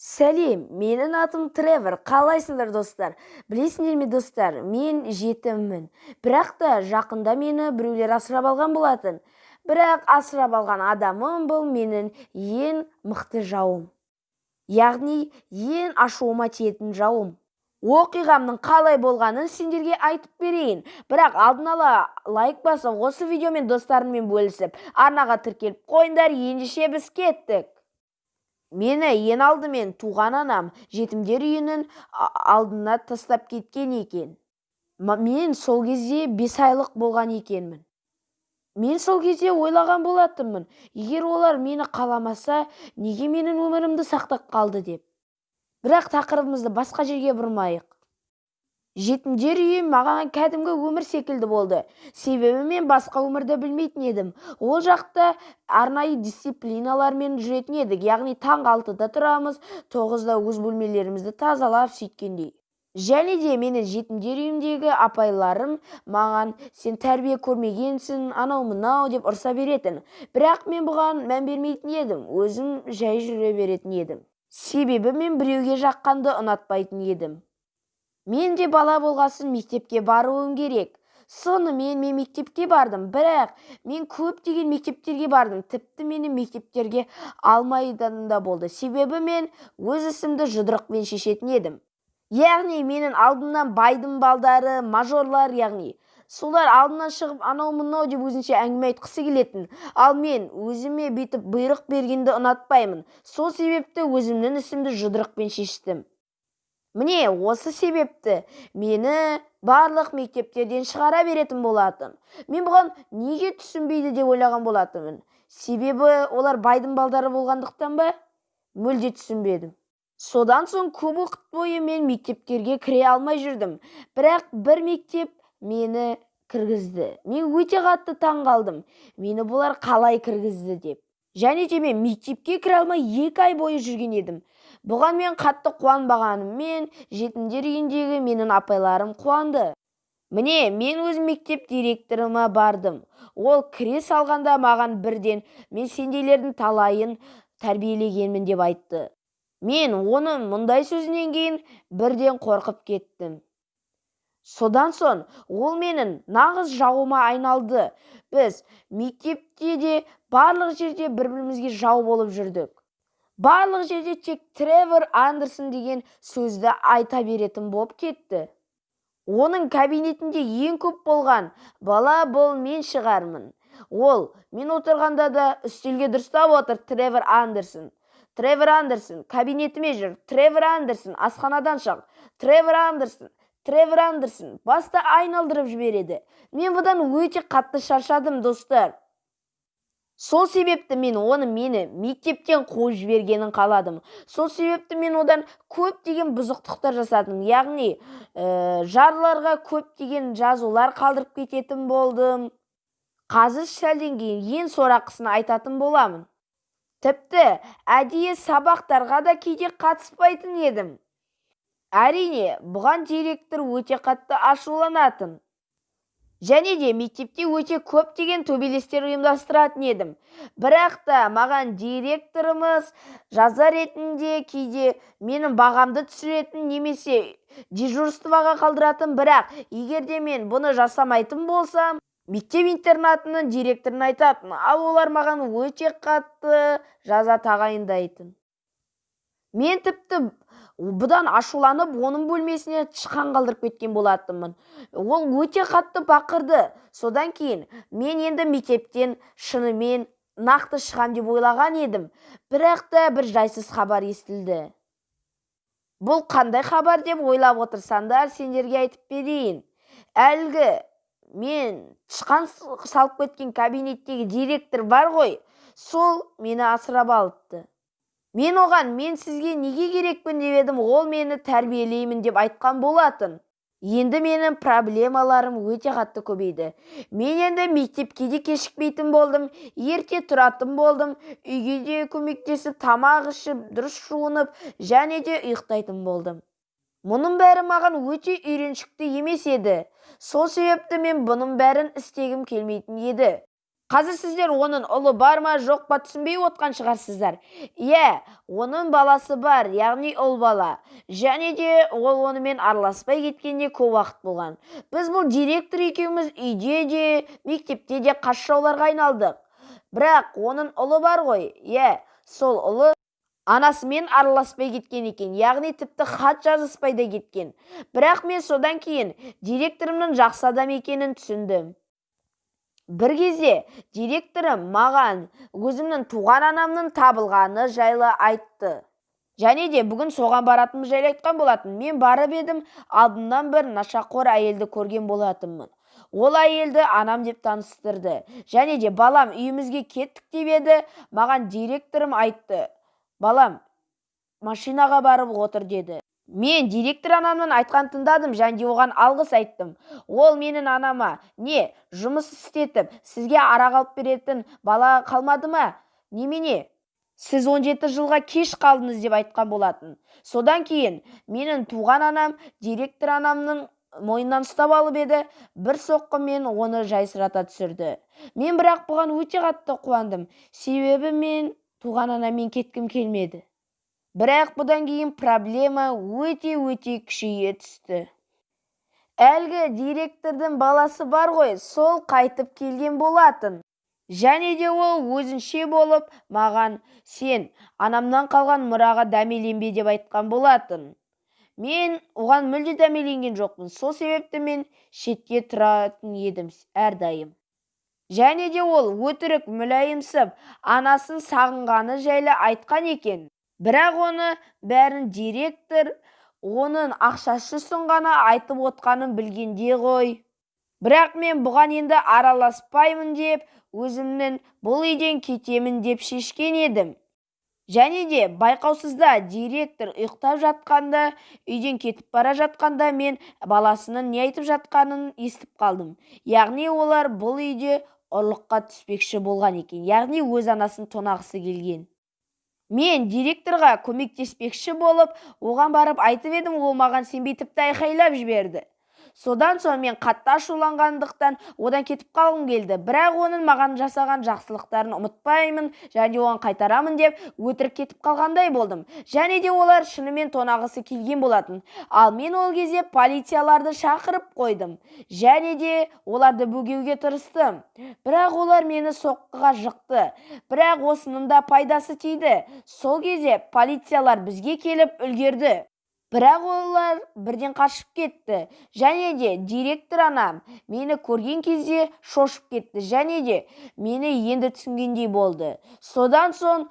Сәлем, менің атым Тревор. Қалайсыңдар, достар? Білесіңдер ме, достар, мен жетіммін. Бірақ та жақында мені біреулер асырап алған болатын. Бірақ асырап алған адамым бұл менің ең мықты жауым. Яғни ең ашуыма тиетін жауым. Оқиғамның қалай болғанын сендерге айтып берейін. Бірақ алдын ала лайк басып, осы видеомен достарыммен бөлісіп, арнаға тіркеліп қойыңдар. Ендеше біз кеттік. Мені ең алдымен туған анам жетімдер үйінің алдына тастап кеткен екен. Мен сол кезде 5 айлық болған екенмін. Мен сол кезде ойлаған болатынмын, егер олар мені қаламаса, неге менің өмірімді сақтап қалды деп. Бірақ тақырыбымызды басқа жерге бұрмайық. Жетімдер үйі маған кәдімгі өмір секілді болды. Себебі мен басқа өмірді білмейтін едім. Ол жақта арнайы дисциплиналармен жүретін едік. Яғни таңғы 6-да тұрамыз, 9-да өз бөлмелерімізді тазалап сөйткендей. Және де менің жетімдер үйімдегі апайларым маған сен тәрбие көрмегенсің, анау-мынау деп ұрса беретін. Бірақ мен бұған мән бермейтін едім. Өзім жай жүре беретін едім. Себебі мен біреуге жаққанды ұнатпайтын едім. Мен де бала болғасын мектепке баруым керек. Сонымен мен мектепке бардым, бірақ мен көптеген мектептерге бардым. Тіпті мені мектептерге алмайдан да болды. Себебі мен өз ісімді жұдырықпен шешетін едім. Яғни менің алдымнан байдың балдары, мажорлар, яғни солар алдынан шығып анау-мынау деп өзінше әңгіме айтқысы келетін. Ал мен өзіме бүйтіп бұйрық бергенді ұнатпаймын. Сол себепті өзімнің ісімді жұдырықпен шештім. Міне, осы себепті мені барлық мектептерден шығара беретін болатын. Мен бұған неге түсінбейді деп ойлаған болатынмын. Себебі олар байдың балдары болғандықтан ба? Мүлде түсінбедім. Содан соң көп уақыт бойы мен мектептерге кіре алмай жүрдім. Бірақ бір мектеп мені кіргізді. Мен өте қатты таң қалдым. Мені бұлар қалай кіргізді деп. Және де мен мектепке кіре алмай 2 ай бойы жүрген едім. Бұған мен қатты қуанбағаныммен, жетімдер үйіндегі менің апайларым қуанды. Міне, мен өз мектеп директорыма бардым. Ол кіре салғанда маған бірден мен сендейлердің талайын тәрбиелегенмін деп айтты. Мен оның мұндай сөзінен кейін бірден қорқып кеттім. Содан соң ол менің нағыз жауыма айналды. Біз мектепте де барлық жерде бір-бірімізге жау болып жүрдік. Барлық жерде тек Тревор Андерсон деген сөзді айта беретін болып кетті. Оның кабинетінде ең көп болған бала бұл мен шығармын. Ол мен отырғанда да үстелге дұрыстап отыр. Тревор Андерсон. Тревор Андерсон, кабинетіме жүр. Тревор Андерсон, асханадан шық. Тревор Андерсон. Тревор Андерсон басты айналдырып жібереді. Мен бұдан өте қатты шаршадым, достар. Сол себепті мен мені мектептен қуып жібергенін қаладым. Сол себепті мен одан көптеген бұзықтықтар жасадым. Яғни жарларға көптеген жазулар қалдырып кететін болдым. Қазір сәлден кейін ең сорақысын айтатын боламын. Тіпті әдейі сабақтарға да кейде қатыспайтын едім. Әрине, бұған директор өте қатты ашуланатын. Және де мектепте өте көптеген төбелестер ұйымдастыратын едім. Бірақ та маған директорымыз жаза ретінде кейде менің бағамды түсіретін немесе дежурствоға қалдыратын. Бірақ егер де мен бұны жасамайтын болсам, мектеп-интернатының директорына айтатын. Ал олар маған өте қатты жаза тағайындайтын. Мен тіпті бұдан ашуланып, оның бөлмесіне тышқан қалдырып кеткен болатынмын. Ол өте қатты бақырды. Содан кейін мен енді мектептен шынымен нақты шығам деп ойлаған едім. Бірақ та бір жайсыз хабар естілді. Бұл қандай хабар деп ойлап отырсаңдар, сендерге айтып берейін. Әлгі мен тышқан салып кеткен кабинеттегі директор бар ғой, сол мені асырап алыпты. Мен оған, мен сізге неге керекпін деп едім, ол мені тәрбиелеймін деп айтқан болатын. Енді менің проблемаларым өте қатты көбейді. Мен енді мектепке де кешікпейтін болдым, ерте тұратын болдым, үйге де көмектесіп, тамақ ішіп, дұрыс жуынып, және де ұйықтайтын болдым. Мұның бәрі маған өте үйреншікті емес еді. Сол себепті мен бұның бәрін істегім келмейтін еді. Қазір сіздер оның ұлы бар ма жоқ па түсінбей отқан шығарсыздар. Иә, оның баласы бар, яғни ұл бала. Және де ол онымен араласпай кеткенде көп уақыт болған. Біз бұл директор екеуміз үйде де, мектепте де қас жауларға айналдық. Бірақ оның ұлы бар ғой, иә, сол ұлы анасымен араласпай кеткен екен, яғни тіпті хат жазыспай да кеткен. Бірақ мен содан кейін директорымның жақсы адам екенін түсіндім. Бір кезде директорым маған өзімнің туған анамның табылғаны жайлы айтты. Және де бүгін соған баратыным жайлы айтқан болатын. Мен барып едім, алдымнан бір нашақор әйелді көрген болатынмын. Ол әйелді анам деп таныстырды. Және де балам үйімізге кеттік деп еді, маған директорым айтты. Балам, машинаға барып отыр деді. Мен директор анамның айтқан тыңдадым және де оған алғыс айттым. Ол менің анама не жұмыс істетіп, сізге арақ алып беретін бала қалмады ма? Немене? Сіз 17 жылға кеш қалдыңыз деп айтқан болатын. Содан кейін менің туған анам директор анамның мойнынан ұстап алып еді, бір соққымен оны жайсырата түсірді. Мен бірақ бұған өте қатты қуандым, себебі мен туған анаммен кеткім келмеді. Бірақ бұдан кейін проблема өте күшейе түсті. Әлгі директордың баласы бар ғой, сол қайтып келген болатын. Және де ол өзінше болып маған сен анамнан қалған мұраға дәмеленбе деп айтқан болатын. Мен оған мүлде дәмеленген жоқпын. Сол себепті мен шетке тұратын едім әрдайым. Және де ол өтірік мүлайымсып анасын сағынғаны жайлы айтқан екен. Бірақ оны бәрін директор оның ақшасы үшін ғана айтып отқанын білгенде ғой. Бірақ мен бұған енді араласпаймын деп, өзімнің бұл үйден кетемін деп шешкен едім. Және де байқаусызда директор ұйықтап жатқанда, үйден кетіп бара жатқанда мен баласының не айтып жатқанын естіп қалдым. Яғни олар бұл үйде ұрлыққа түспекші болған екен. Яғни өз анасын тонағысы келген. Мен директорға көмектеспекші болып, оған барып айтып едім, ол маған сенбей тіпті айқайлап жіберді. Содан соң мен қатты ашуланғандықтан одан кетіп қалғым келді. Бірақ оның маған жасаған жақсылықтарын ұмытпаймын және оған қайтарамын деп өтірік кетіп қалғандай болдым. Және де олар шынымен тонағысы келген болатын. Ал мен ол кезде полицияларды шақырып қойдым. Және де оларды бөгеуге тырыстым. Бірақ олар мені соққыға жықты. Бірақ осының да пайдасы тиді. Сол кезде полициялар бізге келіп үлгерді. Бірақ олар бірден қашып кетті. Және де директор анам мені көрген кезде шошып кетті. Және де мені енді түсінгендей болды. Содан соң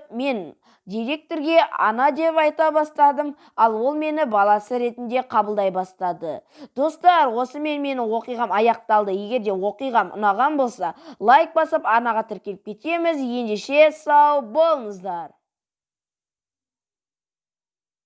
мен директорге ана деп айта бастадым, ал ол мені баласы ретінде қабылдай бастады. Достар, осымен менің оқиғам аяқталды. Егер де оқиғам ұнаған болса, лайк басып арнаға тіркеліп кетеміз. Ендеше сау болыңыздар.